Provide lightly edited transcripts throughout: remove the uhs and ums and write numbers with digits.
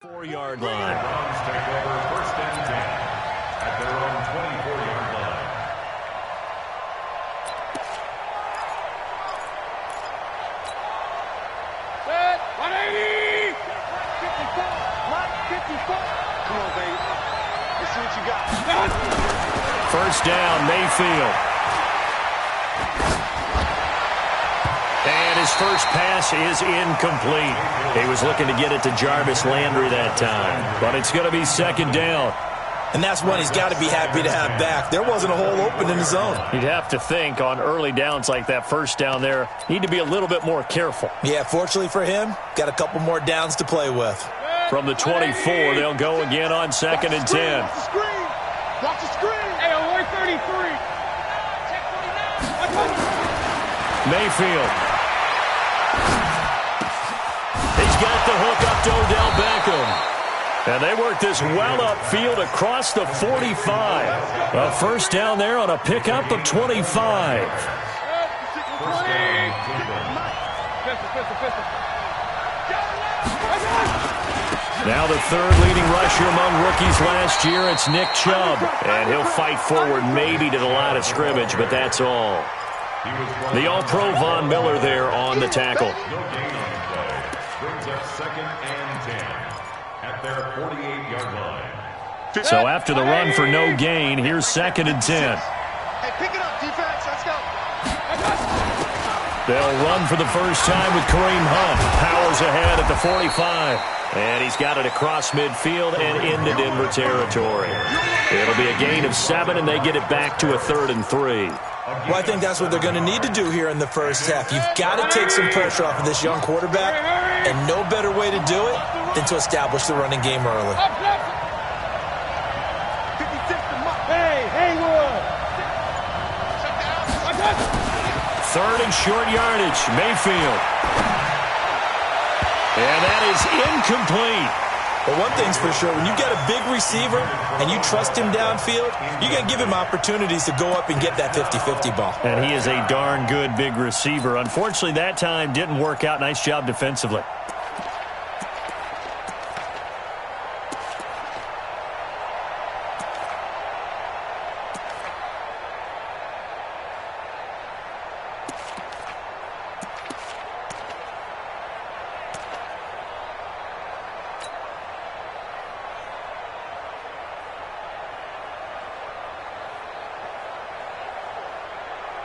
4-yard line. Browns take over 1st and 10 at their own 24-yard line. Set, 180! 54! Come on, baby. Let's see what you got. First down, Mayfield. And his first pass is incomplete. He was looking to get it to Jarvis Landry that time. But it's going to be 2nd down. And that's one he's got to be happy to have back. There wasn't a hole open in the zone. You'd have to think on early downs like that first down there, need to be a little bit more careful. Yeah, fortunately for him, got a couple more downs to play with. From the 24, they'll go again on 2nd and 10. Watch the screen. Watch the screen. Hey, 133. Mayfield. He's got the hook up to Odell Beckham. And they work this well upfield across the 45. A first down there on a pickup of 25. Now the third leading rusher among rookies last year, it's Nick Chubb. And he'll fight forward maybe to the line of scrimmage, but that's all. The All-Pro Von Miller there on the tackle. No gain on the play. Brings up 2nd and 10 at their 48-yard line. So after the run for no gain, here's 2nd and 10. Hey, pick it up, defense. Let's go. They'll run for the first time with Kareem Hunt. Powers ahead at the 45. And he's got it across midfield and into Denver territory. It'll be a gain of 7, and they get it back to a 3rd and 3. Well, I think that's what they're going to need to do here in the first half. You've got to take some pressure off of this young quarterback, and no better way to do it than to establish the running game early. Third and short yardage, Mayfield. And that is incomplete. But one thing's for sure, when you get a big receiver and you trust him downfield, you're going to give him opportunities to go up and get that 50-50 ball. And he is a darn good big receiver. Unfortunately, that time didn't work out. Nice job defensively.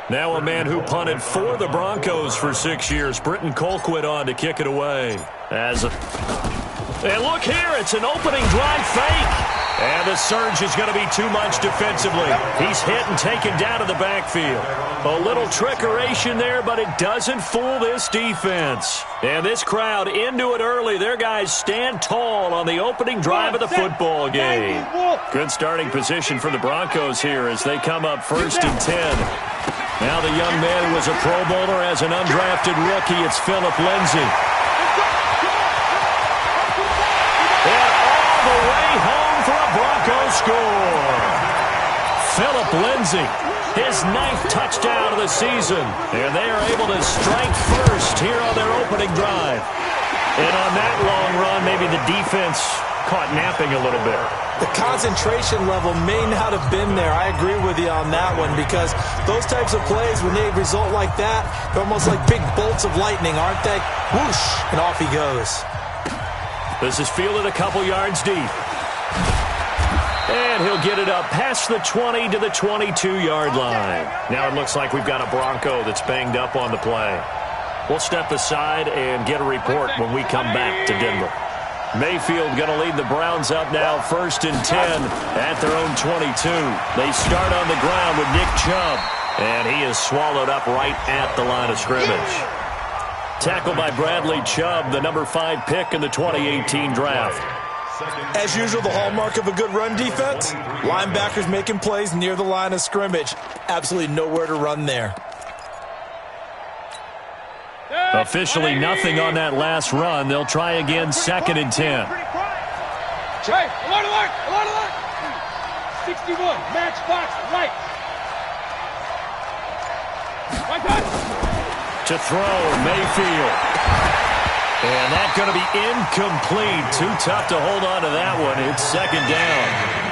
Now a man who punted for the Broncos for 6 years, Britton Colquitt on to kick it away. And look here, it's an opening drive fake. And the surge is going to be too much defensively. He's hit and taken down to the backfield. A little trickeration there, but it doesn't fool this defense. And this crowd into it early. Their guys stand tall on the opening drive of the football game. Good starting position for the Broncos here as they come up 1st and 10. Now the young man who was a Pro Bowler as an undrafted rookie, it's Philip Lindsay. And all the way home for a Bronco score. Philip Lindsay, his 9th touchdown of the season. And they are able to strike first here on their opening drive. And on that long run, maybe the defense caught napping a little bit. The concentration level may not have been there. I agree with you on that one because those types of plays, when they result like that, they're almost like big bolts of lightning, aren't they? Whoosh, and off he goes. This is fielded a couple yards deep. And he'll get it up past the 20 to the 22-yard line. Now it looks like we've got a Bronco that's banged up on the play. We'll step aside and get a report when we come back to Denver. Mayfield going to lead the Browns up now 1st and 10 at their own 22. They start on the ground with Nick Chubb, and he is swallowed up right at the line of scrimmage. Tackled by Bradley Chubb, the number 5 pick in the 2018 draft. As usual, the hallmark of a good run defense, linebackers making plays near the line of scrimmage. Absolutely nowhere to run there. Officially nothing on that last run. They'll try again 2nd and 10. Hey, alert, alert, alert, alert. 61, matchbox, right. To throw, Mayfield. And that's going to be incomplete. Too tough to hold on to that one. It's second down.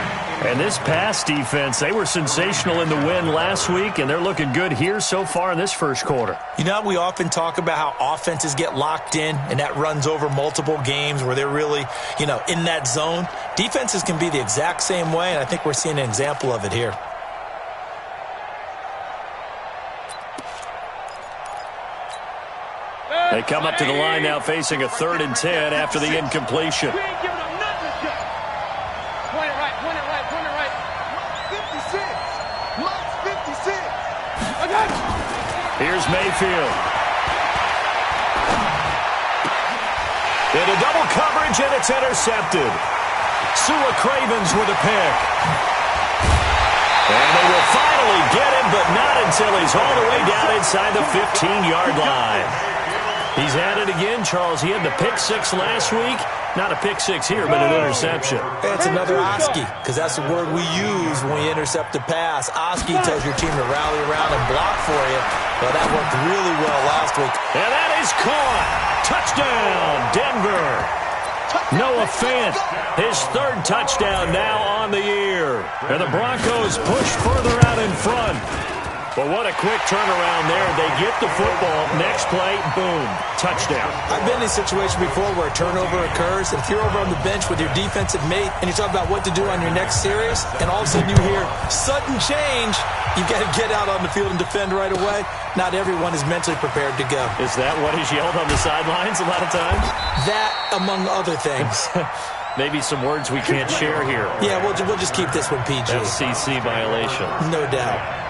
And this pass defense, they were sensational in the win last week, and they're looking good here so far in this first quarter. You know, we often talk about how offenses get locked in, and that runs over multiple games where they're really, in that zone. Defenses can be the exact same way, and I think we're seeing an example of it here. They come up to the line now facing a 3rd and 10 after the incompletion. We ain't giving them nothing to do. Point it right, point it right, point it right. 56. Lots 56. I got it. Here's Mayfield. Into double coverage, and it's intercepted. Sua Cravens with a pick. And they will finally get him, but not until he's all the way down inside the 15-yard line. He's at it again, Charles. He had the pick 6 last week. Not a pick 6 here, but an interception. It's another Oski, because that's the word we use when we intercept a pass. Oski tells your team to rally around and block for you. Well, that worked really well last week. And that is caught. Touchdown, Denver. Noah Fant, his 3rd touchdown now on the year. And the Broncos push further out in front. But what a quick turnaround there. They get the football. Next play, boom, touchdown. I've been in a situation before where a turnover occurs, and if you're over on the bench with your defensive mate and you talk about what to do on your next series, and all of a sudden you hear sudden change, you've got to get out on the field and defend right away. Not everyone is mentally prepared to go. Is that what is yelled on the sidelines a lot of times? That, among other things. Maybe some words we can't share here. Yeah, we'll just keep this one PG. FCC violation. No doubt.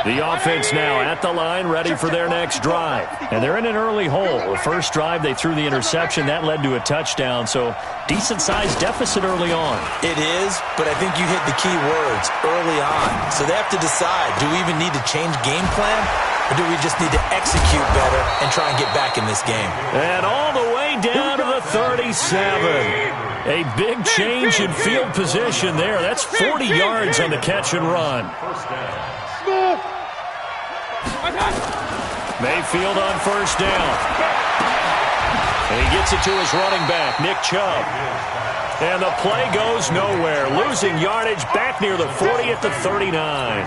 The offense now at the line, ready for their next drive. And they're in an early hole. The first drive, they threw the interception. That led to a touchdown, so decent-sized deficit early on. It is, but I think you hit the key words, early on. So they have to decide, do we even need to change game plan, or do we just need to execute better and try and get back in this game? And all the way down to the 37. A big change in field position there. That's 40 yards on the catch and run. Mayfield on first down. And he gets it to his running back, Nick Chubb. And the play goes nowhere. Losing yardage back near the 40 at the 39.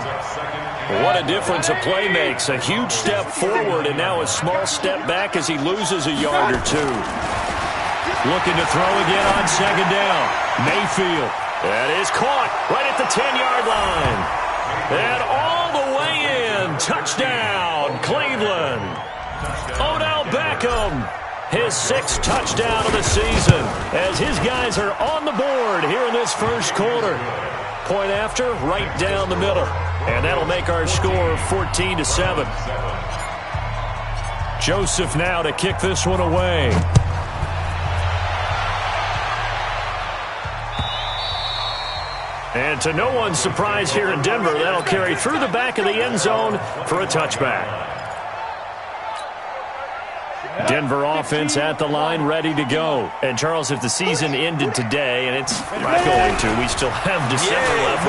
What a difference a play makes. A huge step forward and now a small step back as he loses a yard or two. Looking to throw again on second down. Mayfield. That is caught right at the 10-yard line. And all the way in. Touchdown, Cleveland. Odell Beckham. His 6th touchdown of the season as his guys are on the board here in this first quarter. Point after, right down the middle. And that'll make our score 14-7. Joseph now to kick this one away. And to no one's surprise here in Denver, that'll carry through the back of the end zone for a touchback. Denver offense at the line, ready to go. And, Charles, if the season ended today, and it's not going to, we still have December left.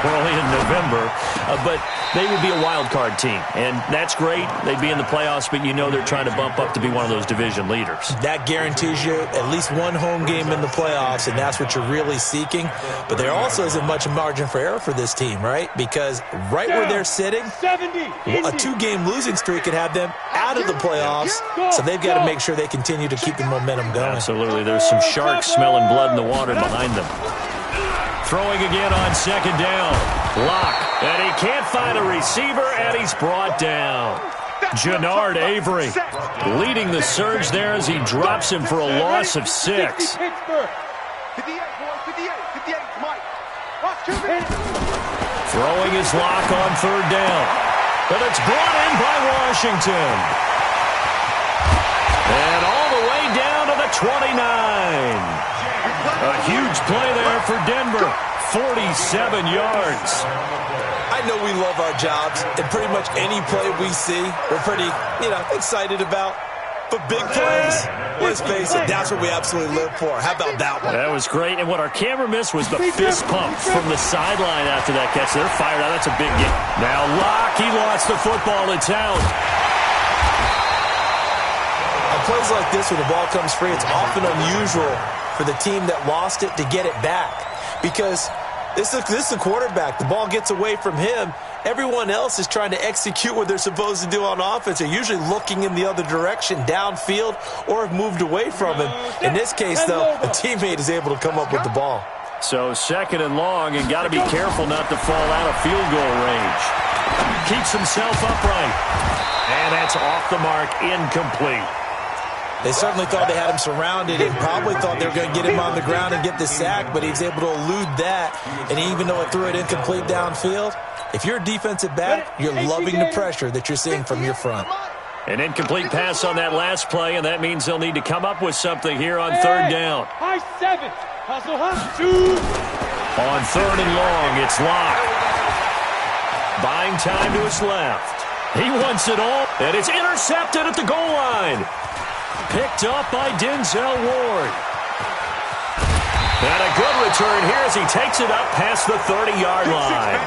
We're only in November. But they would be a wild card team. And that's great. They'd be in the playoffs, but you know they're trying to bump up to be one of those division leaders. That guarantees you at least one home game in the playoffs, and that's what you're really seeking. But there also isn't much margin for error for this team, right? Because right where they're sitting, a 2-game losing streak could have them out of the playoffs. So they've got to make sure they continue to keep the momentum going. Absolutely. There's some sharks smelling blood in the water behind them. Throwing again on second down. Lock. And he can't find a receiver, and he's brought down. Jannard Avery leading the surge there as he drops him for a loss of 6. Throwing his lock on third down. But it's brought in by Washington. And all the way down to the 29. A huge play there for Denver. 47 yards. I know we love our jobs, and pretty much any play we see, we're pretty, excited about. But big plays, let's face it, that's what we absolutely live for. How about that one? That was great. And what our camera missed was the fist pump from the sideline after that catch. They're fired out. That's a big game. Now Locke, he lost the football. It's out. plays like this when the ball comes free, it's often unusual for the team that lost it to get it back. Because this is the quarterback. The ball gets away from him. Everyone else is trying to execute what they're supposed to do on offense. They're usually looking in the other direction, downfield, or have moved away from him. In this case, though, a teammate is able to come up with the ball. So 2nd and long, and got to be careful not to fall out of field goal range. Keeps himself upright. And that's off the mark, incomplete. They certainly thought they had him surrounded and probably thought they were going to get him on the ground and get the sack, but he was able to elude that. And even though it threw it incomplete downfield, if you're a defensive back, you're loving the pressure that you're seeing from your front. An incomplete pass on that last play, and that means they'll need to come up with something here on 3rd down. High 7. Hustle, hustle. 2. On 3rd and long, it's locked. Buying time to his left. He wants it all, and it's intercepted at the goal line. Picked up by Denzel Ward. And a good return here as he takes it up past the 30-yard line.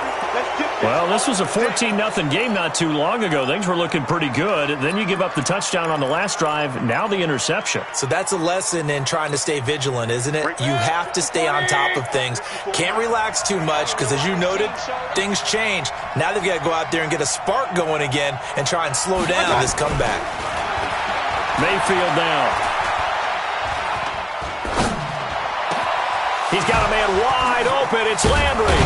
Well, this was a 14-0 game not too long ago. Things were looking pretty good. Then you give up the touchdown on the last drive. Now the interception. So that's a lesson in trying to stay vigilant, isn't it? You have to stay on top of things. Can't relax too much because, as you noted, things change. Now they've got to go out there and get a spark going again and try and slow down this comeback. Mayfield now. He's got a man wide open. It's Landry.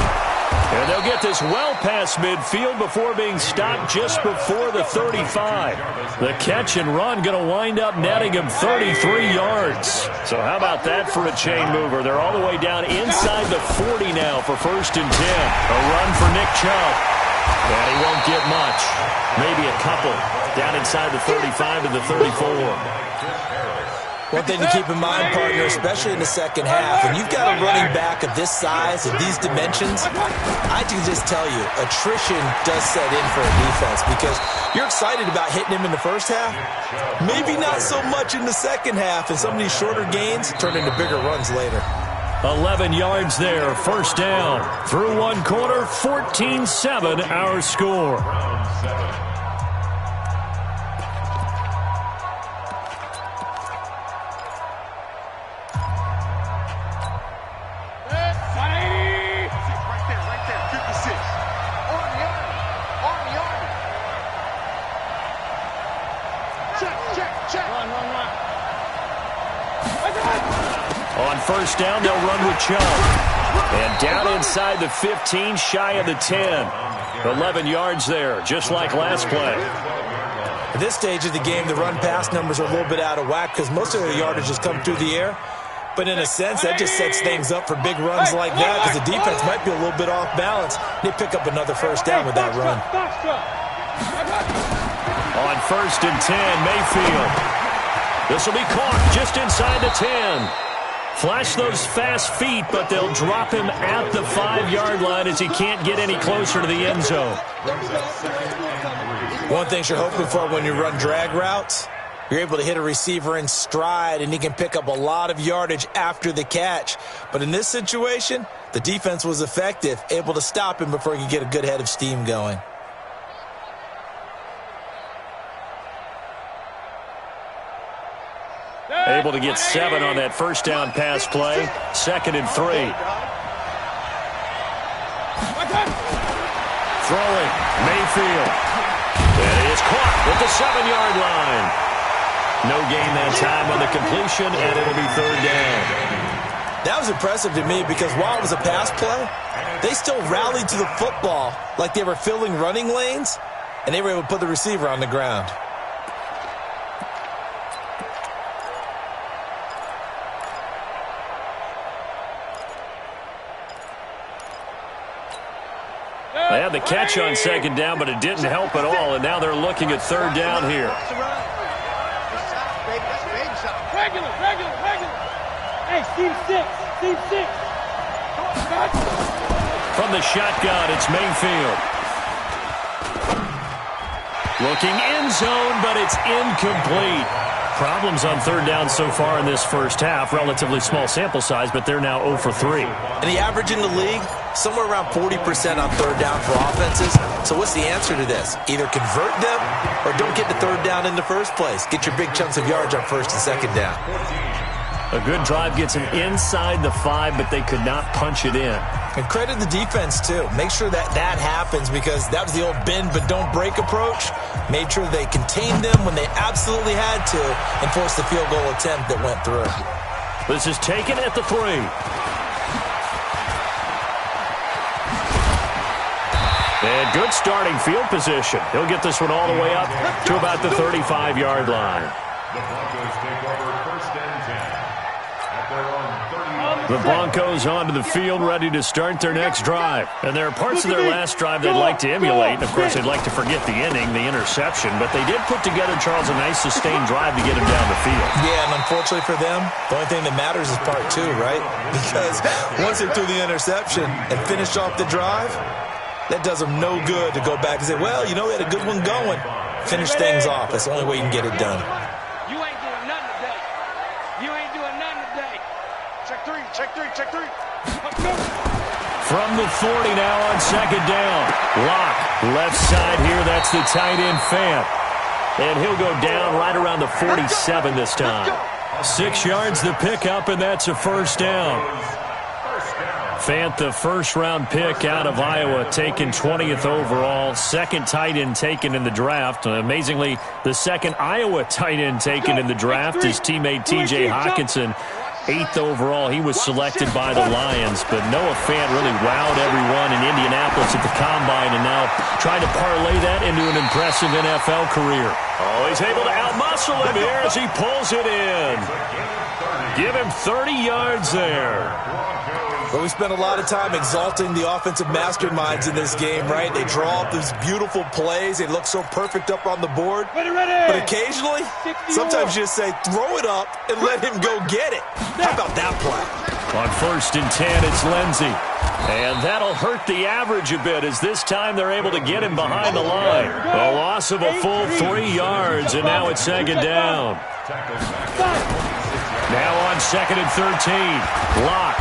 And they'll get this well past midfield before being stopped just before the 35. The catch and run going to wind up netting him 33 yards. So how about that for a chain mover? They're all the way down inside the 40 now for 1st and 10. A run for Nick Chubb. And he won't get much. Maybe a couple. Down inside the 35 to the 34. One thing to keep in mind, partner, especially in the second half, when you've got a running back of this size, of these dimensions, I can just tell you, attrition does set in for a defense because you're excited about hitting him in the first half. Maybe not so much in the second half, and some of these shorter gains turn into bigger runs later. 11 yards there, 1st down. Through 1 quarter, 14-7 our score. On 1st down, they'll run with Chubb. And down inside the 15, shy of the 10. 11 yards there, just like last play. At this stage of the game, the run-pass numbers are a little bit out of whack because most of their yardage has come through the air. But in a sense, that just sets things up for big runs like that because the defense might be a little bit off balance. They pick up another 1st down with that run. On 1st and 10, Mayfield. This will be caught just inside the 10. Flash those fast feet, but they'll drop him at the 5-yard line as he can't get any closer to the end zone. One thing you're hoping for when you run drag routes, you're able to hit a receiver in stride, and he can pick up a lot of yardage after the catch. But in this situation, the defense was effective, able to stop him before he could get a good head of steam going. Able to get 7 on that 1st down pass play. 2nd and 3. Throwing, Mayfield. And he is caught at the 7-yard line. No gain that time on the completion, and it'll be 3rd down. That was impressive to me because while it was a pass play, they still rallied to the football like they were filling running lanes, and they were able to put the receiver on the ground. They had the catch on 2nd down, but it didn't help at all, and now they're looking at 3rd down here. Regular. Hey, Steve 6. From the shotgun, it's Mayfield. Looking end zone, but it's incomplete. Problems on third down so far in this first half. Relatively small sample size, but they're now 0 for 3. And the average in the league, somewhere around 40% on third down for offenses. So what's the answer to this? Either convert them or don't get to third down in the first place. Get your big chunks of yards on first and second down. A good drive gets them inside the 5, but they could not punch it in. And credit the defense, too. Make sure that happens, because that was the old bend but don't break approach. Made sure they contained them when they absolutely had to and forced the field goal attempt that went through. This is taken at the 3. And good starting field position. He'll get this one all the way up to about the 35-yard line. The Broncos take over first and 10 at their own 30. The Broncos onto the field, ready to start their next drive. And there are parts of their last drive they'd like to emulate. And, of course, they'd like to forget the ending, the interception. But they did put together, Charles, a nice sustained drive to get him down the field. Yeah, and unfortunately for them, the only thing that matters is part 2, right? Because once they threw the interception and finished off the drive, that does them no good to go back and say, well, you know, we had a good one going. Finish things off. That's the only way you can get it done. You ain't doing nothing today. You ain't doing nothing today. Check 3, check 3, check 3. From the 40 now on second down. Lock, left side here. That's the tight end, Fant. And he'll go down right around the 47 this time. 6 yards the pickup, and that's a first down. Fant, the first-round pick out of Iowa, taken 20th overall. Second tight end taken in the draft. Amazingly, the second Iowa tight end taken in the draft, his teammate T.J. Hockenson. 8th overall, he was selected by the Lions. But Noah Fant really wowed everyone in Indianapolis at the Combine, and now trying to parlay that into an impressive NFL career. Oh, he's able to outmuscle him here as he pulls it in. Give him 30 yards there. Well, we spent a lot of time exalting the offensive masterminds in this game, right? They draw up these beautiful plays. They look so perfect up on the board. But occasionally, sometimes you just say, throw it up and let him go get it. How about that play? On first and 10, it's Lindsey. And that'll hurt the average a bit, as this time they're able to get him behind the line. A loss of a full 3 yards, and now it's second down. Now on second and 13, Lock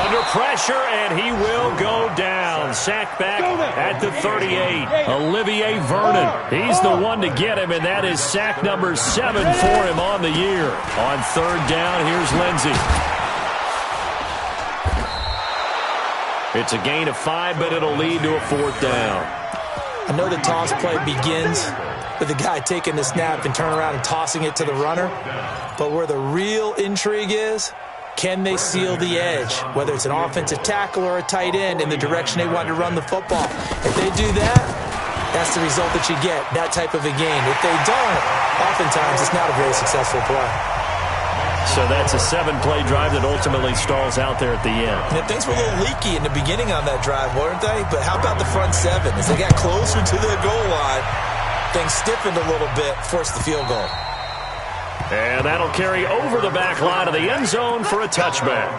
under pressure, and he will go down. Sacked back at the 38. Olivier Vernon, he's the one to get him, and that is sack number 7 for him on the year. On third down, here's Lindsey. It's a gain of 5, but it'll lead to a fourth down. I know the toss play begins with the guy taking the snap and turning around and tossing it to the runner. But where the real intrigue is, can they seal the edge, whether it's an offensive tackle or a tight end, in the direction they want to run the football? If they do that, that's the result that you get, that type of a game. If they don't, oftentimes it's not a very successful play. So that's a 7-play drive that ultimately stalls out there at the end. And things were a little leaky in the beginning on that drive, weren't they? But how about the front 7? As they got closer to the goal line, things stiffened a little bit, forced the field goal. And that'll carry over the back line of the end zone for a touchback.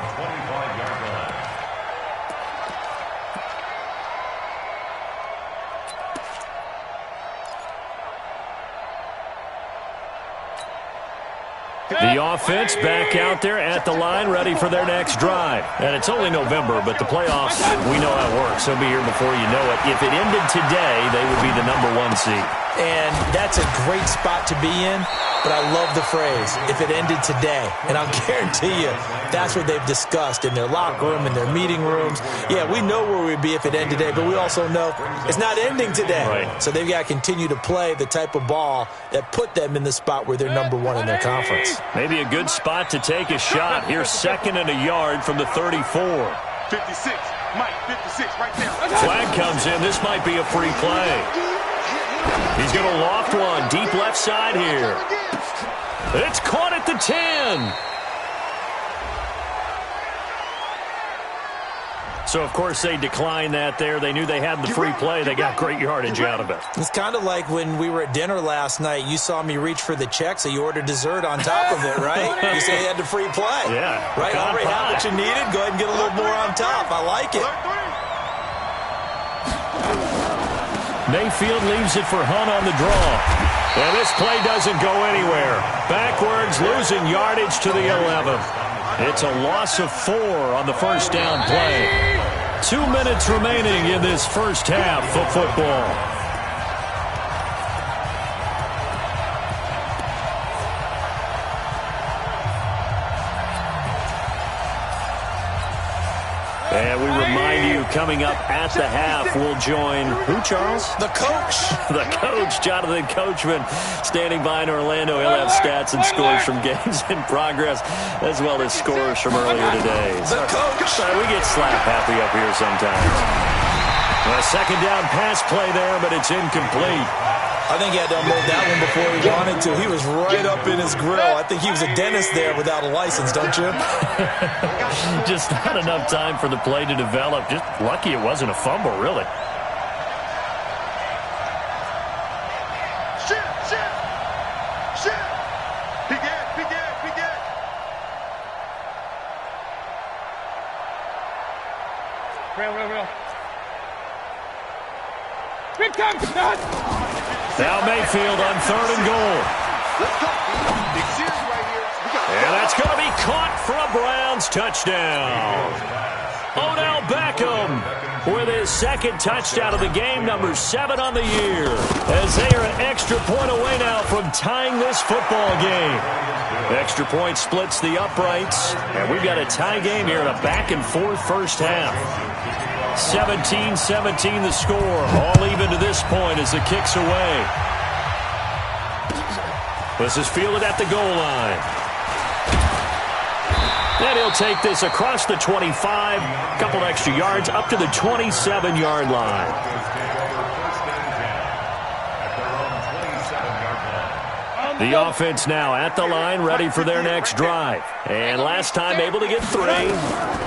The offense back out there at the line, ready for their next drive. And it's only November, but the playoffs, we know how it works. They'll be here before you know it. If it ended today, they would be the number 1 seed. And that's a great spot to be in, but I love the phrase, if it ended today. And I'll guarantee you, that's what they've discussed in their locker room, in their meeting rooms. Yeah, we know where we'd be if it ended today, but we also know it's not ending today. Right. So they've got to continue to play the type of ball that put them in the spot where they're number 1 in their conference. Maybe a good spot to take a shot. Here's second and a yard from the 34. 56, Mike, 56, right there. Flag comes in. This might be a free play. He's going to loft one deep left side here. It's caught at the 10. So, of course, they declined that there. They knew they had the free play. They got great yardage out of it. It's kind of like when we were at dinner last night. You saw me reach for the check, so you ordered dessert on top of it, right? You say you had the free play. Yeah. Right? Already had what you needed. Go ahead and get a little more on top. I like it. Mayfield leaves it for Hunt on the draw. And this play doesn't go anywhere. Backwards, losing yardage to the 11. It's a loss of 4 on the first down play. 2 minutes remaining in this first half of football. And we remind you, coming up at the half, we'll join who, Charles? The coach. The coach, Jonathan Coachman, standing by in Orlando. He'll have stats and scores from games in progress, as well as scores from earlier today. The coach. We get slap happy up here sometimes. A second down pass play there, but it's incomplete. I think he had to unload that one before he wanted to. He was right up in his grill. I think he was a dentist there without a license, don't you? Just not enough time for the play to develop. Just lucky it wasn't a fumble, really. Shit. Be good. Real. Big time, Scott. Now Mayfield on 3rd and goal. Let's go. Big series right here. And that's going to be caught for a Browns touchdown. Odell Beckham with his second touchdown of the game, number 7 on the year, as they are an extra point away now from tying this football game. Extra point splits the uprights, and we've got a tie game here in a back-and-forth first half. 17-17 the score, all even to this point as the kick's away. This is fielded at the goal line. And he'll take this across the 25, couple extra yards, up to the 27-yard line. The offense now at the line, ready for their next drive. And last time able to get 3.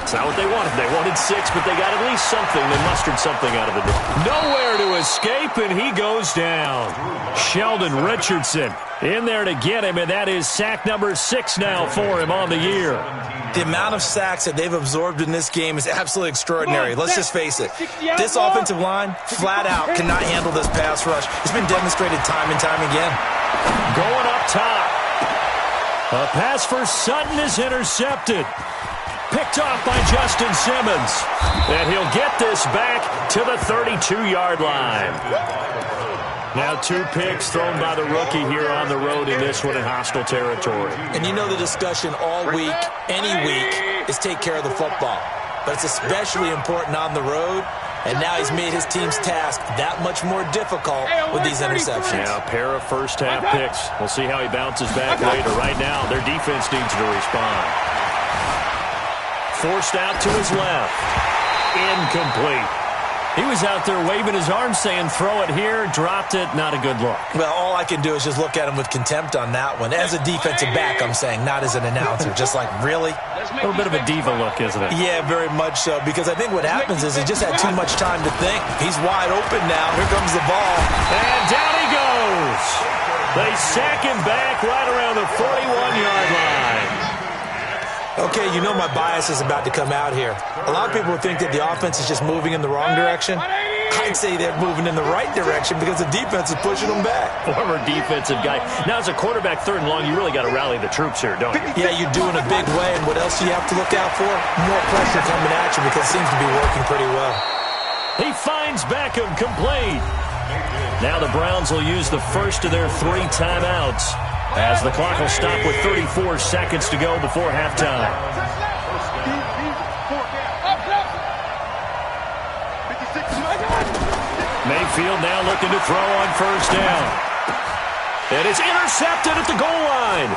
It's not what they wanted. They wanted 6, but they got at least something. They mustered something out of it. Nowhere to escape, and he goes down. Sheldon Richardson in there to get him, and that is sack number 6 now for him on the year. The amount of sacks that they've absorbed in this game is absolutely extraordinary. Let's just face it. This offensive line, flat out, cannot handle this pass rush. It's been demonstrated time and time again. Going up top. A pass for Sutton is intercepted. Picked off by Justin Simmons. And he'll get this back to the 32-yard line. Now 2 picks thrown by the rookie here on the road in this one in hostile territory. And you know the discussion all week, any week, is take care of the football. But it's especially important on the road. And now he's made his team's task that much more difficult with these interceptions. Now, a pair of first-half picks. We'll see how he bounces back later. Right now, their defense needs to respond. Forced out to his left. Incomplete. He was out there waving his arms saying, throw it here, dropped it, not a good look. Well, all I can do is just look at him with contempt on that one. As a defensive back, I'm saying, not as an announcer. Just like, really? A little bit of a diva look, isn't it? Yeah, very much so, because I think what happens is he just had too much time to think. He's wide open now. Here comes the ball. And down he goes. They sack him back right around the 41-yard line. Okay, you know my bias is about to come out here. A lot of people think that the offense is just moving in the wrong direction. I'd say they're moving in the right direction because the defense is pushing them back. Former defensive guy. Now, as a quarterback, 3rd and long, you really got to rally the troops here, don't you? Yeah, you do in a big way. And what else do you have to look out for? More pressure coming at you because it seems to be working pretty well. He finds Beckham complete. Now the Browns will use the first of their 3 timeouts as the clock will stop with 34 seconds to go before halftime. Mayfield now looking to throw on first down. It is intercepted at the goal line.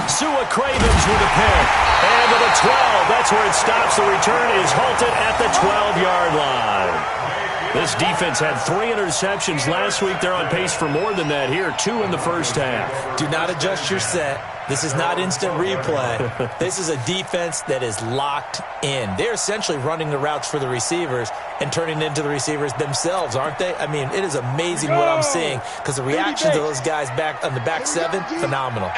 Sua Cravens with a pick. And to the 12, that's where it stops. The return is halted at the 12-yard line. This defense had 3 interceptions last week. They're on pace for more than that here, 2 in the first half. Do not adjust your set. This is not instant replay. This is a defense that is locked in. They're essentially running the routes for the receivers, and turning into the receivers themselves, aren't they? I mean, it is amazing what I'm seeing because the reactions of those guys back on the back seven, phenomenal.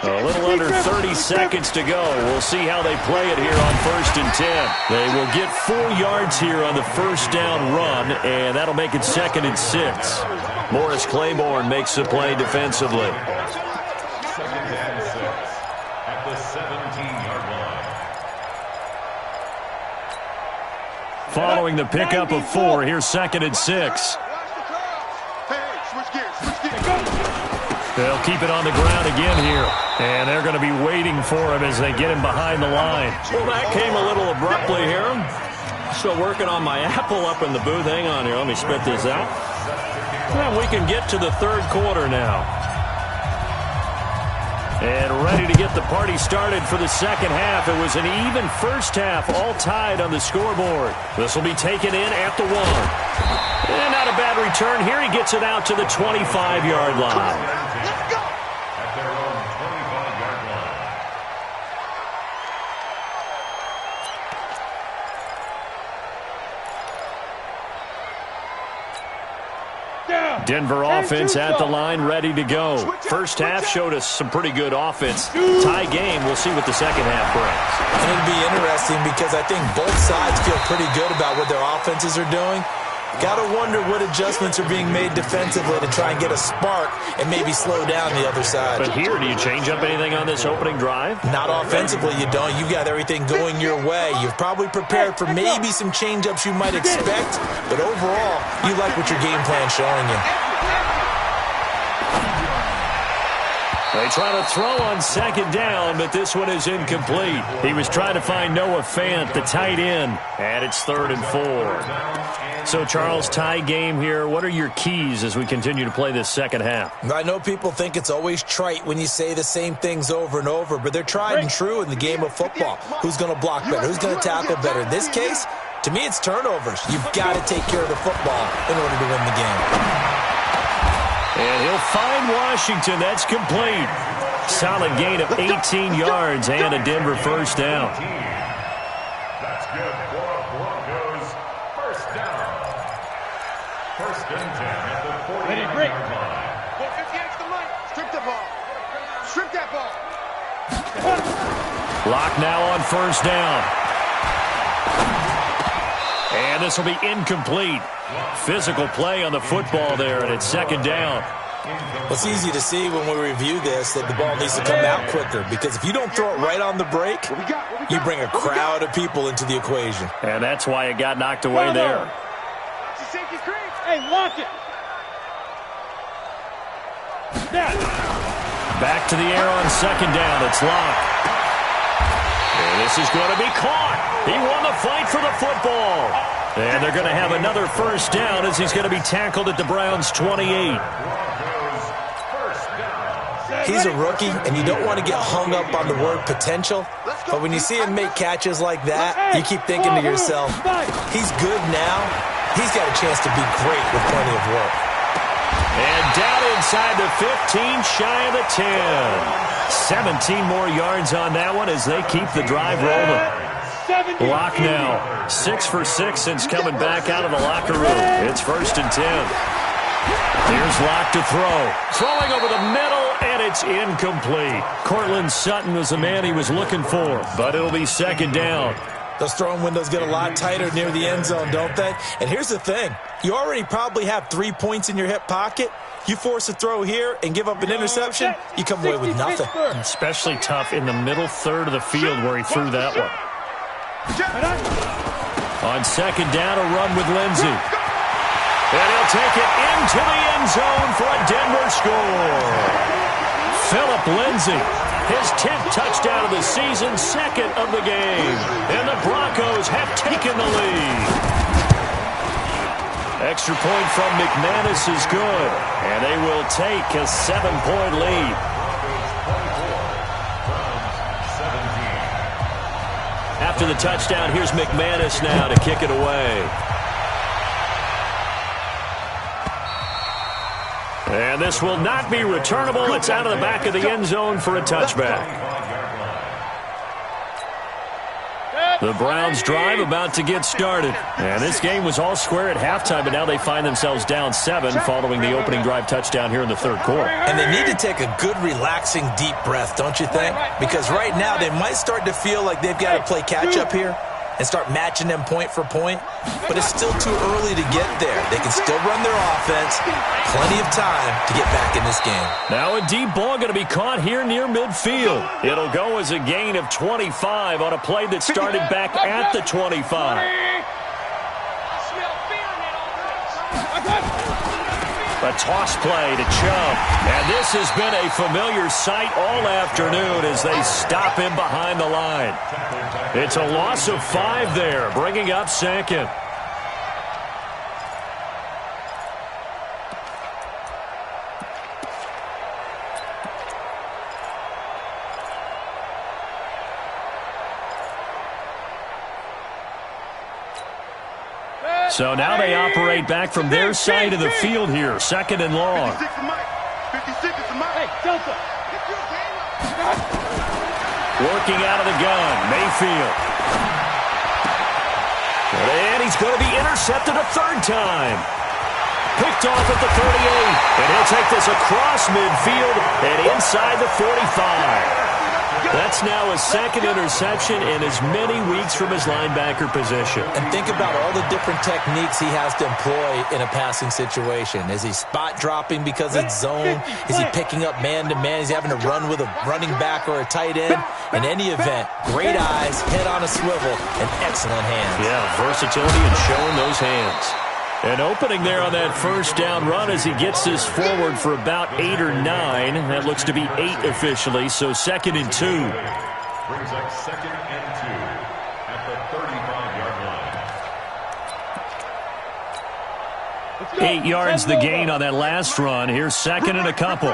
A little under 30 seconds to go. We'll see how they play it here on 1st and 10. They will get 4 yards here on the first down run, and that'll make it 2nd and 6. Morris Claiborne makes the play defensively. 2nd and 6 at the 17-yard line. Following the pickup of 4, here's 2nd and 6. They'll keep it on the ground again here. And they're going to be waiting for him as they get him behind the line. Well, that came a little abruptly here. Still working on my apple up in the booth. Hang on here. Let me spit this out. Well, we can get to the 3rd quarter now. And ready to get the party started for the 2nd half. It was an even first half, all tied on the scoreboard. This will be taken in at the 1. And not a bad return here. He gets it out to the 25-yard line. Let's go! At their own 25-yard line. Denver offense at the line, ready to go. First half showed us some pretty good offense. Tie game. We'll see what the 2nd half brings. And it'll be interesting because I think both sides feel pretty good about what their offenses are doing. Got to wonder what adjustments are being made defensively to try and get a spark and maybe slow down the other side. But here, do you change up anything on this opening drive? Not offensively, you don't. You've got everything going your way. You've probably prepared for maybe some change-ups you might expect, but overall, you like what your game plan's showing you. They try to throw on 2nd down, but this one is incomplete. He was trying to find Noah Fant, the tight end, and it's 3rd and 4. So, Charles, tie game here. What are your keys as we continue to play this 2nd half? I know people think it's always trite when you say the same things over and over, but they're tried and true in the game of football. Who's going to block better? Who's going to tackle better? In this case, to me, it's turnovers. You've got to take care of the football in order to win the game. And he'll find Washington. That's complete. Solid gain of 18 yards and a Denver first down. That's good for Broncos. First down. 1st and 10 at the 40-yard line. 450 extra line. Strip the ball. Strip that ball. Lock now on 1st down. And this will be incomplete. Physical play on the football there, and it's 2nd down. Well, it's easy to see when we review this that the ball needs to come out quicker because if you don't throw it right on the break, you bring a crowd of people into the equation. And that's why it got knocked away there. Hey, watch it. Back to the air on 2nd down. It's locked. And this is going to be caught. He won the fight for the football. And they're going to have another first down as he's going to be tackled at the Browns' 28. He's a rookie, and you don't want to get hung up on the word potential. But when you see him make catches like that, you keep thinking to yourself, he's good now. He's got a chance to be great with plenty of work. And down inside the 15, shy of the 10. 17 more yards on that one as they keep the drive rolling. Lock now. 6 for 6 since coming back out of the locker room. It's 1st and 10. Here's Lock to throw. Throwing over the middle, and it's incomplete. Cortland Sutton was the man he was looking for, but it'll be 2nd down. Those throwing windows get a lot tighter near the end zone, don't they? And here's the thing. You already probably have 3 points in your hip pocket. You force a throw here and give up an interception, you come away with nothing. Especially tough in the middle third of the field where he threw that one. On 2nd down, a run with Lindsey. And he'll take it into the end zone for a Denver score. Phillip Lindsey, his 10th touchdown of the season, 2nd of the game. And the Broncos have taken the lead. Extra point from McManus is good. And they will take a 7-point lead. After the touchdown, here's McManus now to kick it away. And this will not be returnable. It's out of the back of the end zone for a touchback. The Browns drive about to get started. And this game was all square at halftime, but now they find themselves down 7 following the opening drive touchdown here in the third quarter. And they need to take a good, relaxing, deep breath, don't you think? Because right now they might start to feel like they've got to play catch-up here and start matching them point for point. But it's still too early to get there. They can still run their offense. Plenty of time to get back in this game. Now a deep ball going to be caught here near midfield. It'll go as a gain of 25 on a play that started back at the 25. A toss play to Chubb. And this has been a familiar sight all afternoon as they stop him behind the line. It's a loss of 5 there, bringing up second. So now they operate back from their side of the field here, second and long. 56 is Mike. 56 is Mike. Hey, Delta. Working out of the gun, Mayfield. And he's going to be intercepted a third time. Picked off at the 38. And he'll take this across midfield and inside the 45. That's now a second interception in as many weeks from his linebacker position. And think about all the different techniques he has to employ in a passing situation. Is he spot dropping because it's zone? Is he picking up man-to-man? Is he having to run with a running back or a tight end? In any event, great eyes, head on a swivel, and excellent hands. Yeah, versatility and showing those hands. An opening there on that first down run as he gets this forward for about 8 or 9. That looks to be 8 officially, so second and 2. Brings up second and 2 at the 35-yard line. 8 yards the gain on that last run. Here's second and a couple.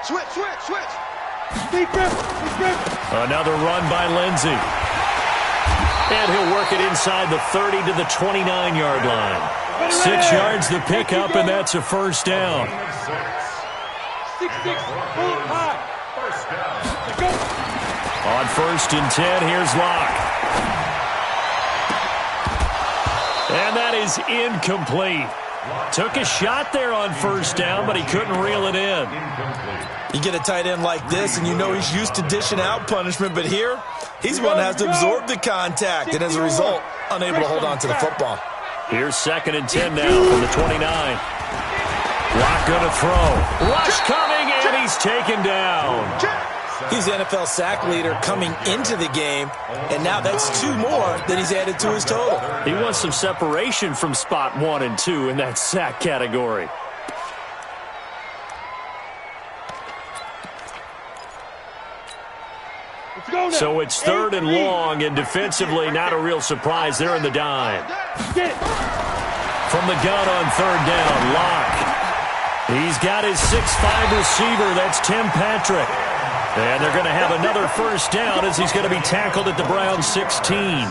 Switch. Another run by Lindsey. And he'll work it inside the 30 to the 29-yard line. 6 yards the pickup, and that's a first down. 6-6, high. First down. On first and 10, here's Locke. And that is incomplete. Took a shot there on first down, but he couldn't reel it in. You get a tight end like this, and you know he's used to dishing out punishment, but here, he's one that has to absorb the contact, and as a result, unable to hold on to the football. Here's second and 10 now from the 29. Locke going to throw. Rush coming, and he's taken down. He's the NFL sack leader coming into the game, and now that's 2 more that he's added to his total. He wants some separation from spot 1 and 2 in that sack category. So it's third and long, and defensively not a real surprise there in the dime. From the gun on third down, Locke. He's got his 6'5" receiver, that's Tim Patrick. And they're going to have another first down as he's going to be tackled at the Browns 16.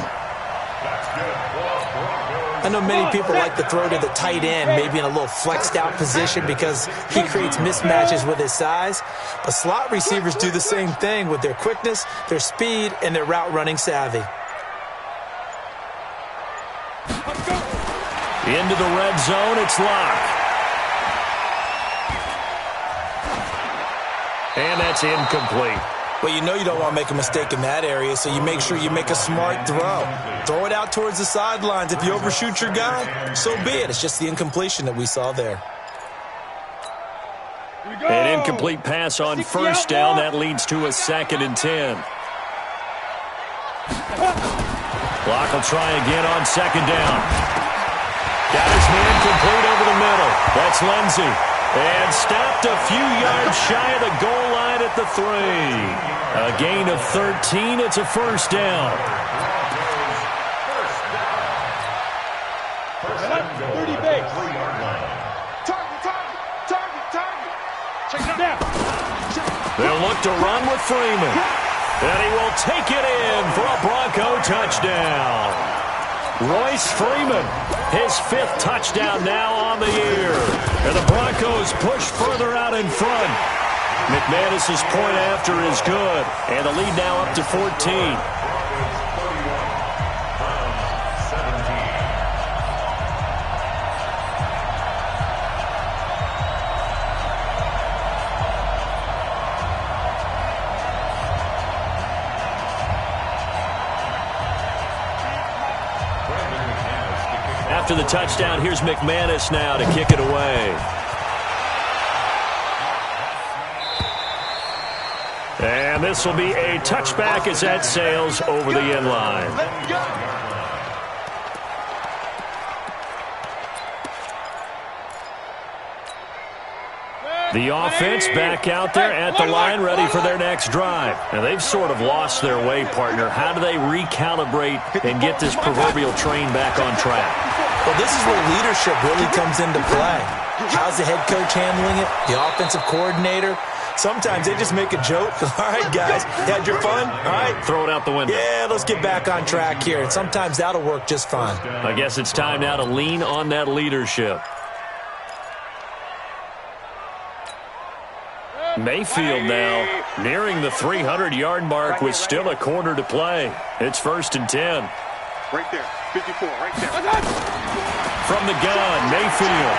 I know many people like to throw to the tight end, maybe in a little flexed out position because he creates mismatches with his size. But slot receivers do the same thing with their quickness, their speed, and their route running savvy. Into the red zone, it's Locke. And that's incomplete. Well, you know you don't want to make a mistake in that area, so you make sure you make a smart throw. Throw it out towards the sidelines. If you overshoot your guy, so be it. It's just the incompletion that we saw there. An incomplete pass on first down. That leads to a second and 10. Locke will try again on second down. Got his man complete over the middle. That's Lindsey. And stopped a few yards shy of the goal line at the 3. A gain of 13. It's a first down. 30 base. Target. Check it down. They'll look to run with Freeman. And he will take it in for a Bronco touchdown. Royce Freeman, his 5th touchdown now on the year. And the Broncos push further out in front. McManus's point after is good. And the lead now up to 14. after the touchdown. Here's McManus now to kick it away. And this will be a touchback as that sails over the end line. The offense back out there at the line, ready for their next drive. Now, they've sort of lost their way, partner. How do they recalibrate and get this proverbial train back on track? Well, this is where leadership really comes into play. How's the head coach handling it? The offensive coordinator? Sometimes they just make a joke. All right, guys, you had your fun? All right. Throw it out the window. Yeah, let's get back on track here. And sometimes that'll work just fine. I guess it's time now to lean on that leadership. Mayfield now nearing the 300-yard mark with still a quarter to play. It's 1st and 10. Right there, 54, right there. From the gun, Mayfield.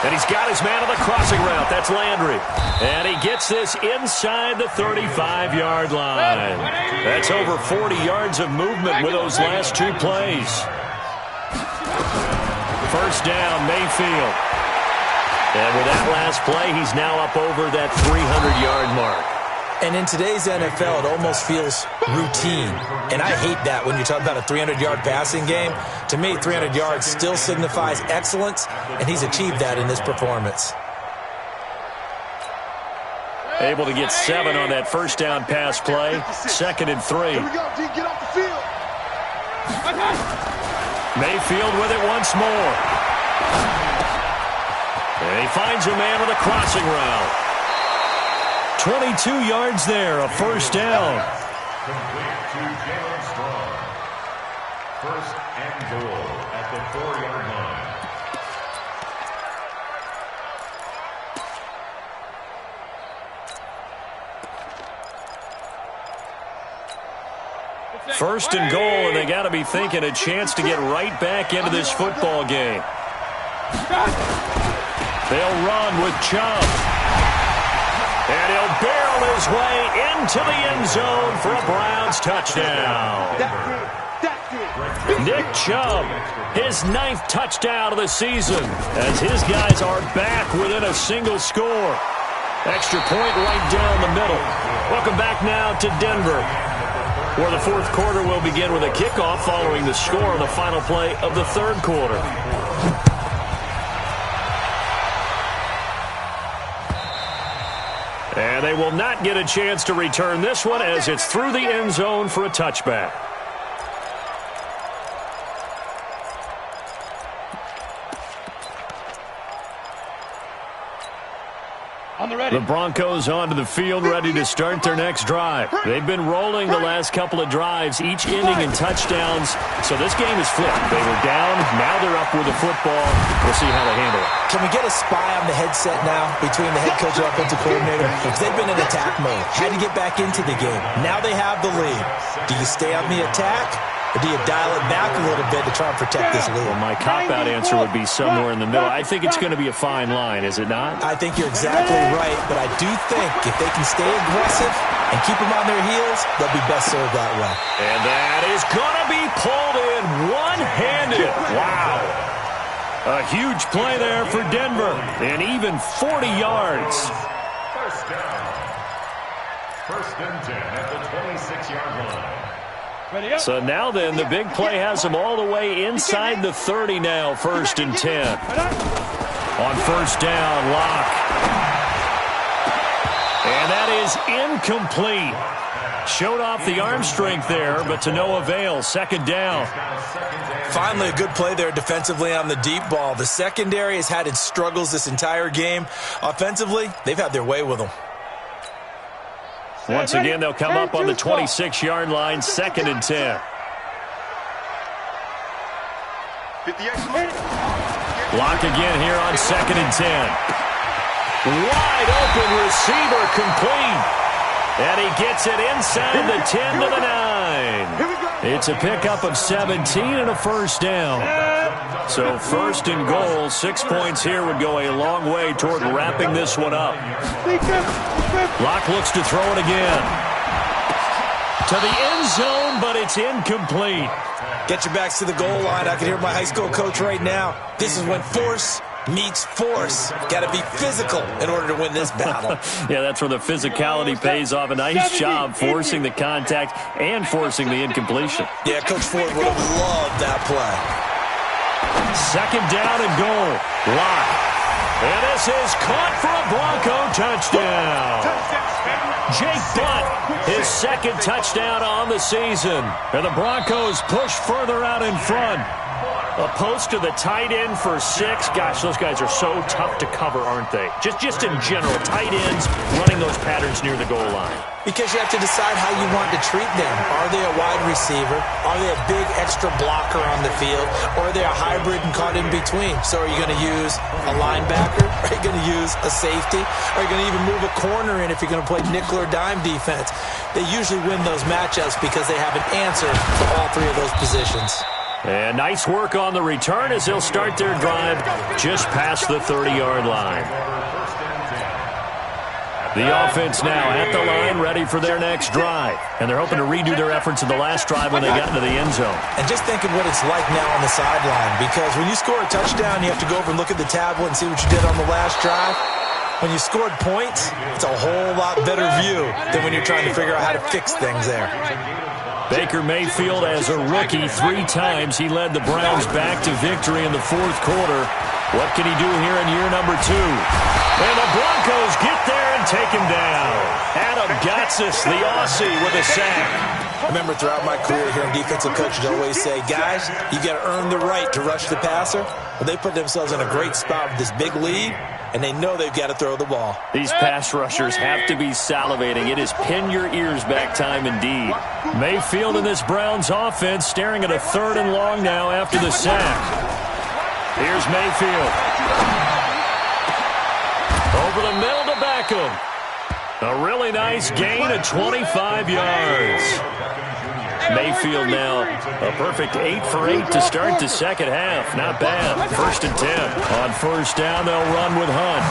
And he's got his man on the crossing route. That's Landry. And he gets this inside the 35-yard line. That's over 40 yards of movement with those last two plays. 1st down, Mayfield. And with that last play, he's now up over that 300-yard mark. And in today's NFL, it almost feels routine. And I hate that when you talk about a 300-yard passing game. To me, 300 yards still signifies excellence, and he's achieved that in this performance. Able to get 7 on that 1st down pass play. 2nd and 3. Here we go, D, get off the field. Mayfield with it once more. And he finds a man with a crossing route. 22 yards there, a 1st down. Complete to Jalen Strong. 1st and goal at the 4-yard line. First and goal, and they got to be thinking a chance to get right back into this football game. They'll run with Chubb. And he'll barrel his way into the end zone for a Browns touchdown. Nick Chubb, his 9th touchdown of the season, as his guys are back within a single score. Extra point right down the middle. Welcome back now to Denver, where the 4th quarter will begin with a kickoff following the score on the final play of the 3rd quarter. And they will not get a chance to return this one as it's through the end zone for a touchback. The Broncos onto the field, ready to start their next drive. They've been rolling the last couple of drives, each ending in touchdowns. So this game is flipped. They were down, now they're up with the football. We'll see how they handle it. Can we get a spy on the headset now between the head coach and offensive coordinator? Because they've been in attack mode. Had to get back into the game. Now they have the lead. Do you stay on the attack? Or do you dial it back a little bit to try and protect this lead? Well, my cop-out answer would be somewhere in the middle. I think it's going to be a fine line, is it not? I think you're exactly right, but I do think if they can stay aggressive and keep them on their heels, they'll be best served that way. And that is going to be pulled in one-handed. Wow. A huge play there for Denver, and even 40 yards. 1st down. 1st and 10 at the 26-yard line. So now then, the big play has them all the way inside the 30 now, 1st and 10. On 1st down, Locke. And that is incomplete. Showed off the arm strength there, but to no avail. 2nd down. Finally, a good play there defensively on the deep ball. The secondary has had its struggles this entire game. Offensively, they've had their way with them. Once again, they'll come up on the 26-yard line, 2nd and 10. Block again here on 2nd and 10. Wide open receiver complete. And he gets it inside the 10 to the 9. It's a pickup of 17 and a 1st down. So 1st and goal, 6 points here would go a long way toward wrapping this one up. Locke looks to throw it again. To the end zone, but it's incomplete. Get your backs to the goal line. I can hear my high school coach right now. This is when force meets force. Got to be physical in order to win this battle. Yeah, that's where the physicality pays off. A nice job forcing the contact and forcing the incompletion. Yeah, Coach Ford would have loved that play. Second down and goal. Lock. And this is caught for a Bronco touchdown. Jake Butt, his second touchdown on the season. And the Broncos push further out in front. A post to the tight end for 6. Gosh, those guys are so tough to cover, aren't they? Just in general, tight ends running those patterns near the goal line. Because you have to decide how you want to treat them. Are they a wide receiver? Are they a big extra blocker on the field? Or are they a hybrid and caught in between? So are you going to use a linebacker? Are you going to use a safety? Are you going to even move a corner in if you're going to play nickel or dime defense? They usually win those matchups because they have an answer for all 3 of those positions. And nice work on the return as they'll start their drive just past the 30-yard line. The offense now at the line, ready for their next drive. And they're hoping to redo their efforts in the last drive when they got into the end zone. And just think of what it's like now on the sideline, because when you score a touchdown, you have to go over and look at the tablet and see what you did on the last drive. When you scored points, it's a whole lot better view than when you're trying to figure out how to fix things there. Baker Mayfield, as a rookie, 3 times he led the Browns back to victory in the 4th quarter. What can he do here in year number 2? And the Broncos get there and take him down. Adam Gotsis, the Aussie, with a sack. I remember throughout my career hearing defensive coaches always say, guys, you got to earn the right to rush the passer. Well, they put themselves in a great spot with this big lead, and they know they've got to throw the ball. These pass rushers have to be salivating. It is pin your ears back time indeed. Mayfield in this Browns offense staring at a 3rd and long now after the sack. Here's Mayfield. Over the middle to Beckham. A really nice gain of 25 yards. Mayfield now a perfect 8 for 8 to start the second half. Not bad. 1st and 10. On 1st down, they'll run with Hunt.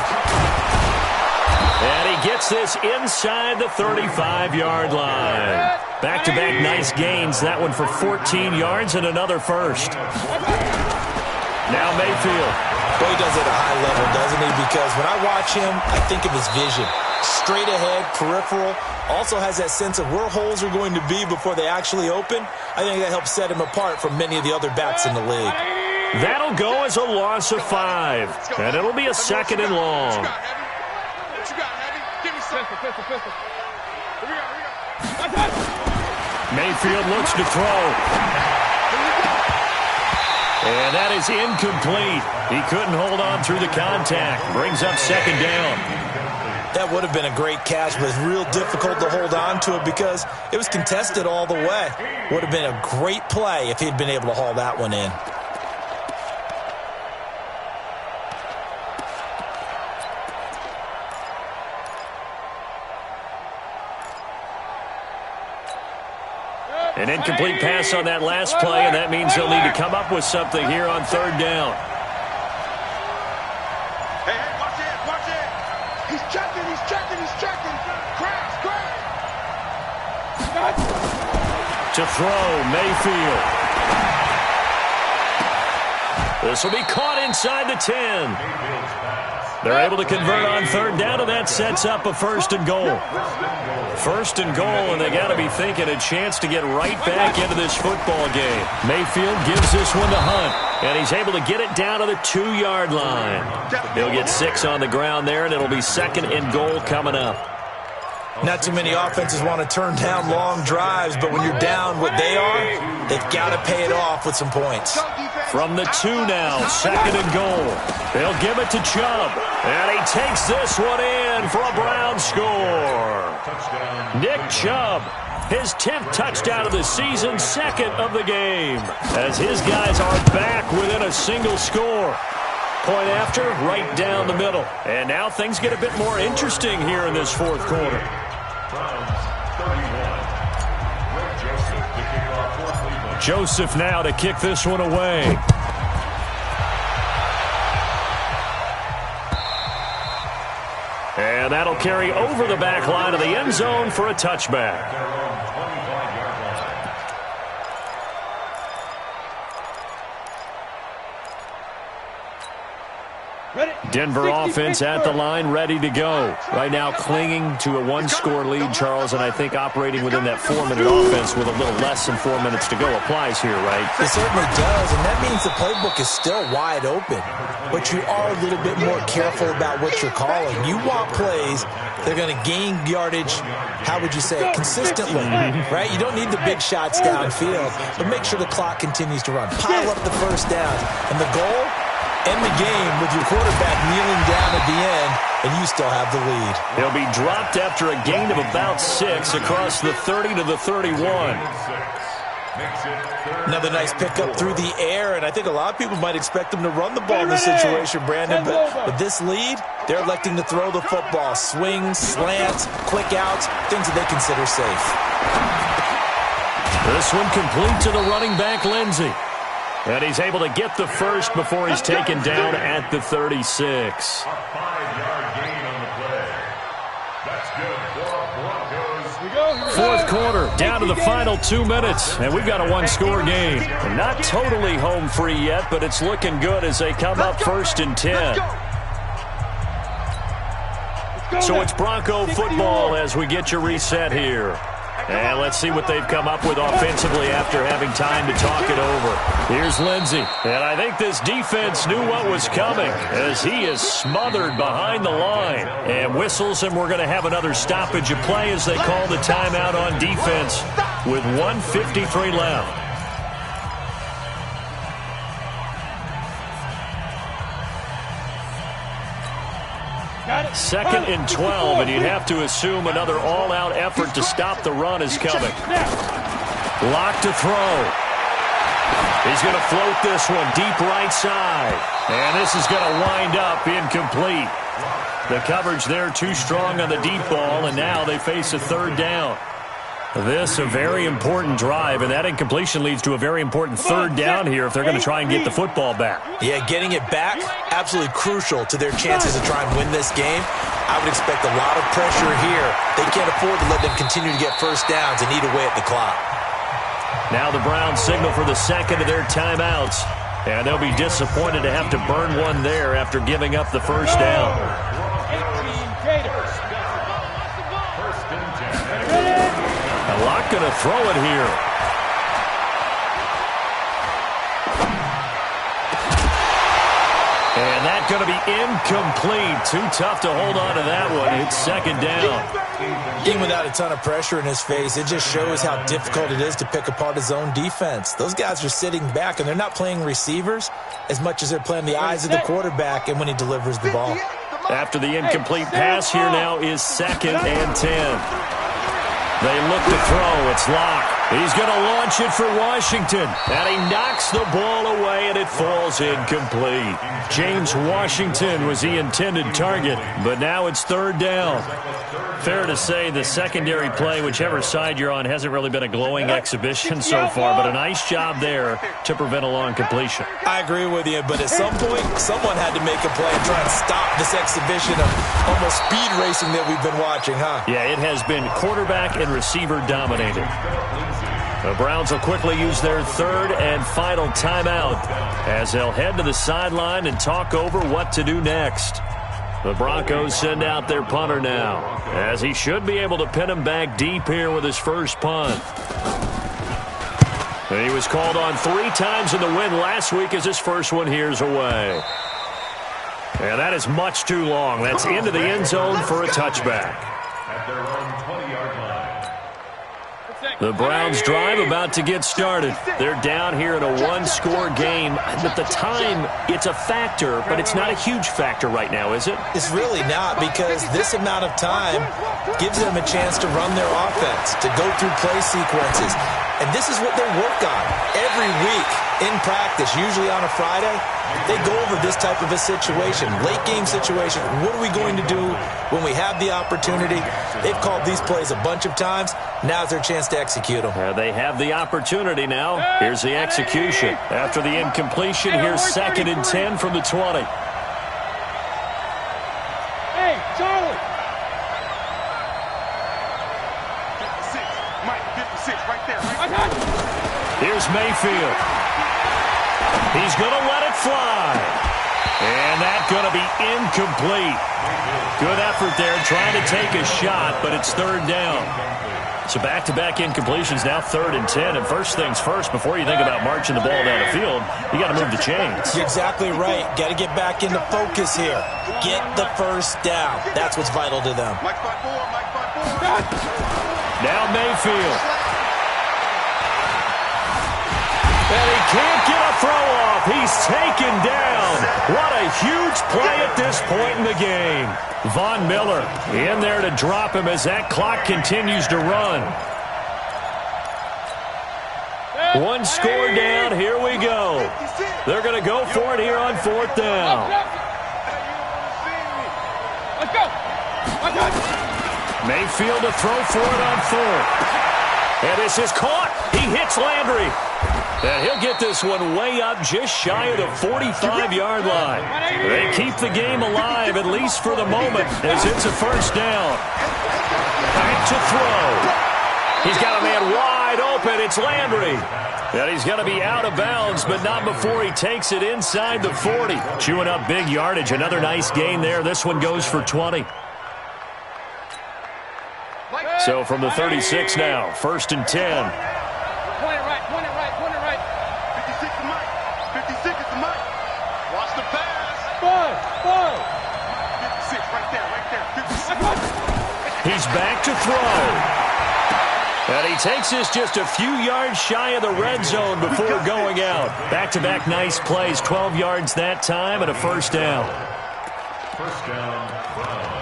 And he gets this inside the 35-yard line. Back-to-back nice gains. That one for 14 yards and another 1st. Now Mayfield. Well, he does it at a high level, doesn't he? Because when I watch him, I think of his vision. Straight ahead, peripheral. Also has that sense of where holes are going to be before they actually open. I think that helps set him apart from many of the other backs in the league. That'll go as a loss of 5. And it'll be a 2nd and long. Mayfield looks to throw. And that is incomplete. He couldn't hold on through the contact. Brings up 2nd down. That would have been a great catch, but it's real difficult to hold on to it because it was contested all the way. Would have been a great play if he'd been able to haul that one in. An incomplete pass on that last play, and that means they'll need to come up with something here on 3rd down. Hey, watch it. He's checking. Crash. To throw, Mayfield. This will be caught inside the 10. They're able to convert on 3rd down, and that sets up a 1st and goal. 1st and goal, and they got to be thinking a chance to get right back into this football game. Mayfield gives this one to Hunt, and he's able to get it down to the 2-yard line. He'll get 6 on the ground there, and it'll be 2nd and goal coming up. Not too many offenses want to turn down long drives, but when you're down what they are, they've got to pay it off with some points. From the 2 now, 2nd and goal. They'll give it to Chubb, and he takes this one in for a Brown score. Nick Chubb, his 10th touchdown of the season, 2nd of the game, as his guys are back within a single score. Point after, right down the middle. And now things get a bit more interesting here in this 4th quarter. Joseph now to kick this one away. And that'll carry over the back line of the end zone for a touchback. Denver offense at the line, ready to go. Right now clinging to a one-score lead, Charles, and I think operating within that 4-minute offense with a little less than 4 minutes to go applies here, right? It certainly does, and that means the playbook is still wide open. But you are a little bit more careful about what you're calling. You want plays that are going to gain yardage, how would you say it, consistently, right? You don't need the big shots downfield, but make sure the clock continues to run. Pile up the first down, and the goal? End the game with your quarterback kneeling down at the end, and you still have the lead. He'll be dropped after a gain of about 6 across the 30 to the 31. Another nice pickup through the air, and I think a lot of people might expect them to run the ball in this situation, Brandon, but with this lead, they're electing to throw the football. Swings, slants, quick outs, things that they consider safe. This one complete to the running back, Lindsey. And he's able to get the first before he's taken down at the 36. A 5-yard gain on the play. That's good for Broncos. Fourth quarter, down to the final 2 minutes, and we've got a one-score game. And not totally home free yet, but it's looking good as they come up 1st and 10. So it's Bronco football as we get you reset here. And let's see what they've come up with offensively after having time to talk it over. Here's Lindsey. And I think this defense knew what was coming as he is smothered behind the line. And whistles, and we're going to have another stoppage of play as they call the timeout on defense with 1:53 left. Second and 12, and you'd have to assume another all-out effort to stop the run is coming. Lock to throw. He's going to float this one deep right side. And this is going to wind up incomplete. The coverage there too strong on the deep ball, and now they face a 3rd down. This a very important drive, and that incompletion leads to a very important 3rd down here if they're going to try and get the football back. Yeah, getting it back, absolutely crucial to their chances to try and win this game. I would expect a lot of pressure here. They can't afford to let them continue to get first downs and eat away at the clock. Now the Browns signal for the second of their timeouts, and they'll be disappointed to have to burn one there after giving up the first down. Locke going to throw it here. And that's going to be incomplete. Too tough to hold on to that one. It's 2nd down. Even without a ton of pressure in his face, it just shows how difficult it is to pick apart his own defense. Those guys are sitting back, and they're not playing receivers as much as they're playing the eyes of the quarterback and when he delivers the ball. After the incomplete pass, here now is 2nd and 10. They look to throw. It's Locke. He's going to launch it for Washington. And he knocks the ball away, and it falls incomplete. James Washington was the intended target, but now it's 3rd down. Fair to say the secondary play, whichever side you're on, hasn't really been a glowing exhibition so far, but a nice job there to prevent a long completion. I agree with you, but at some point, someone had to make a play and try and stop this exhibition of almost speed racing that we've been watching, huh? Yeah, it has been quarterback and receiver dominated. The Browns will quickly use their 3rd and final timeout as they'll head to the sideline and talk over what to do next. The Broncos send out their punter now, as he should be able to pin him back deep here with his first punt. He was called on 3 times in the win last week as his first one here's away. And that is much too long. That's into the end zone for a touchback. At their own 20-yard line. The Browns drive about to get started. They're down here in a one-score game. At the time, it's a factor, but it's not a huge factor right now, is it? It's really not, because this amount of time gives them a chance to run their offense, to go through play sequences. And this is what they work on every week in practice, usually on a Friday. They go over this type of a situation, late game situation. What are we going to do when we have the opportunity? They've called these plays a bunch of times. Now's their chance to execute them. They have the opportunity now. Here's the execution. After the incompletion, here's 2nd and 10 from the 20. Hey, Charlie. 56. Mike, 56 right there. I got you. Here's Mayfield. He's going to let it fly. And that's going to be incomplete. Good effort there trying to take a shot, but it's third down. So back-to-back incompletions, now 3rd and 10. And first things first, before you think about marching the ball down the field, you got to move the chains. You're exactly right. Got to get back into focus here. Get the first down. That's what's vital to them. Now Mayfield. And he can't get a throw off. He's taken down. What a huge play at this point in the game. Von Miller in there to drop him as that clock continues to run. One score down. Here we go. They're going to go for it here on 4th down. Let's go. Mayfield to throw for it on 4th. And this is caught. He hits Landry. And he'll get this one way up just shy of the 45-yard line. They keep the game alive, at least for the moment, as it's a first down. Back to throw. He's got a man wide open. It's Landry. And he's going to be out of bounds, but not before he takes it inside the 40. Chewing up big yardage. Another nice gain there. This one goes for 20. So from the 36 now, 1st and 10. Point it right, point it right, point it right. 56 is Mike. 56 is the Mike. Watch the pass. 56 right there. 56. He's back to throw. And he takes this just a few yards shy of the red zone before going out. Back-to-back nice plays, 12 yards that time and a first down. First down, Browns.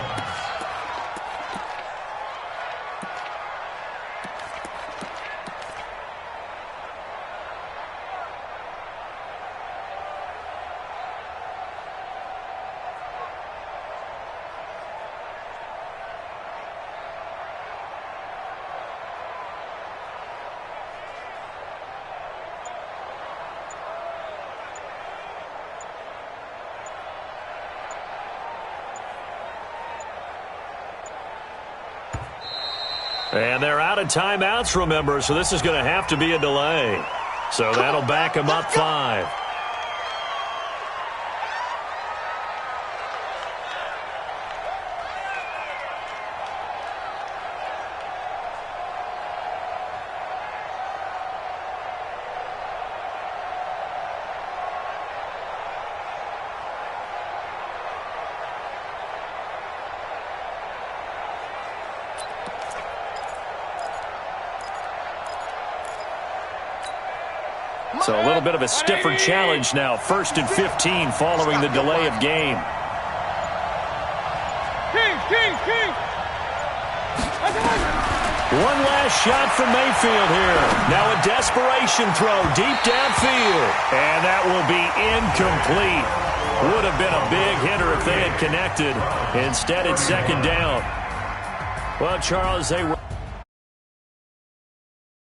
And they're out of timeouts, remember, so this is going to have to be a delay. So that'll back them up 5. So a little bit of a stiffer challenge now. 1st and 15 following the delay of game. King. One last shot from Mayfield here. Now a desperation throw deep downfield. And that will be incomplete. Would have been a big hitter if they had connected. Instead, it's 2nd down. Well, Charles, they were...